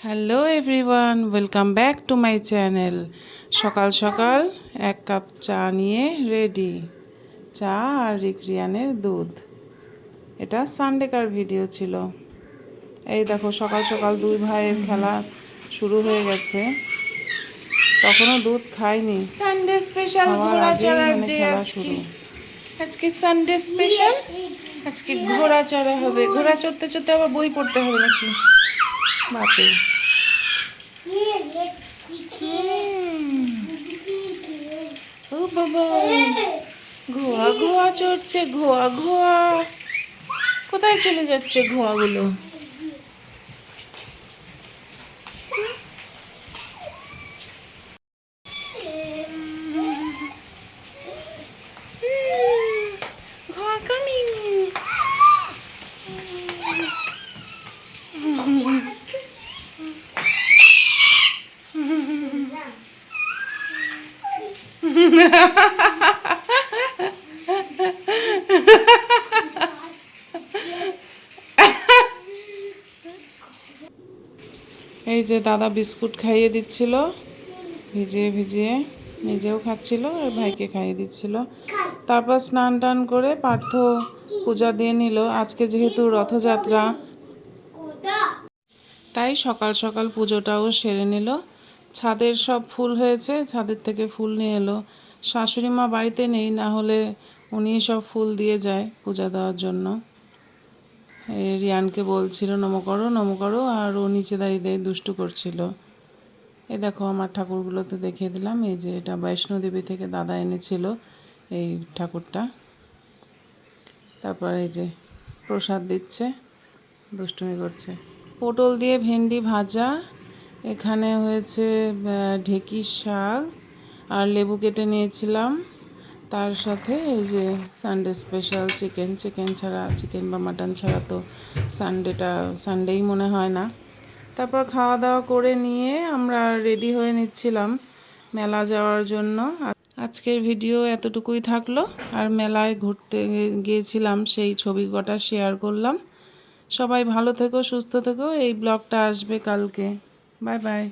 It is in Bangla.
Hello everyone, welcome back to my channel. সকাল সকাল এক কাপ চা নিয়ে রেডি। চা আর রিক্রিয়ানের দুধ। এটা সানডেকার ভিডিও ছিল। এই দেখো সকাল সকাল দুই ভাইয়ের খেলা শুরু হয়ে গেছে। তখনও দুধ খায়নি। সানডে স্পেশাল ঘোড়া চড়ার ডে আজকে। আজকে সানডে স্পেশাল। আজকে ঘোড়া চড়া হবে। ঘোড়া চড়তে চড়তে আবার বই পড়তে হবে নাকি বাপে। ও বাবা, ঘোয়া ঘোয়া চড়ছে, ঘোয়া ঘোয়া। কোথায় চলে যাচ্ছে ঘোয়াগুলো? ঘোয়া কামিং। এই যে দাদা বিস্কুট খাইয়ে দিচ্ছিল ভিজিয়ে ভিজিয়ে, নিজেও খাচ্ছিল আর ভাইকে খাইয়ে দিচ্ছিল। তারপর স্নান টান করে পার্থ পূজা দিয়ে নিল। আজকে যেহেতু রথযাত্রা, তাই সকাল সকাল পুজোটাও সেরে নিল। ছাদের সব ফুল হয়েছে, ছাদের থেকে ফুল নিয়ে এলো। শাশুড়ি মা বাড়িতে নেই, না হলে উনি সব ফুল দিয়ে যায় পূজা দেওয়ার জন্য। রিয়ানকে বলছিল নমো করো, আর ও নিচে দাঁড়িয়ে দুষ্টু করছিল। এই দেখো আমার ঠাকুরগুলোতে দেখিয়ে দিলাম। এই যে এটা বৈষ্ণোদেবী থেকে দাদা এনেছিল এই ঠাকুরটা। তারপর এই যে প্রসাদ দিচ্ছে, দুষ্টুমি করছে। পটল দিয়ে ভেন্ডি ভাজা, এখানে হয়েছে ঢেঁকির শাক আর লেবু কেটে নিয়েছিলাম। তার সাথে এই যে সানডে স্পেশাল চিকেন ছাড়া, চিকেন বা মাটন ছাড়া তো সানডেই মনে হয় না। তারপর খাওয়া দাওয়া করে নিয়ে আমরা রেডি হয়ে নিচ্ছিলাম মেলা যাওয়ার জন্য। আজকের ভিডিও এতটুকুই থাকলো। আর মেলায় ঘুরতে গিয়েছিলাম সেই ছবি কটা শেয়ার করলাম। সবাই ভালো থেকো, সুস্থ থেকো। এই ব্লগটা আসবে কালকে। Bye bye.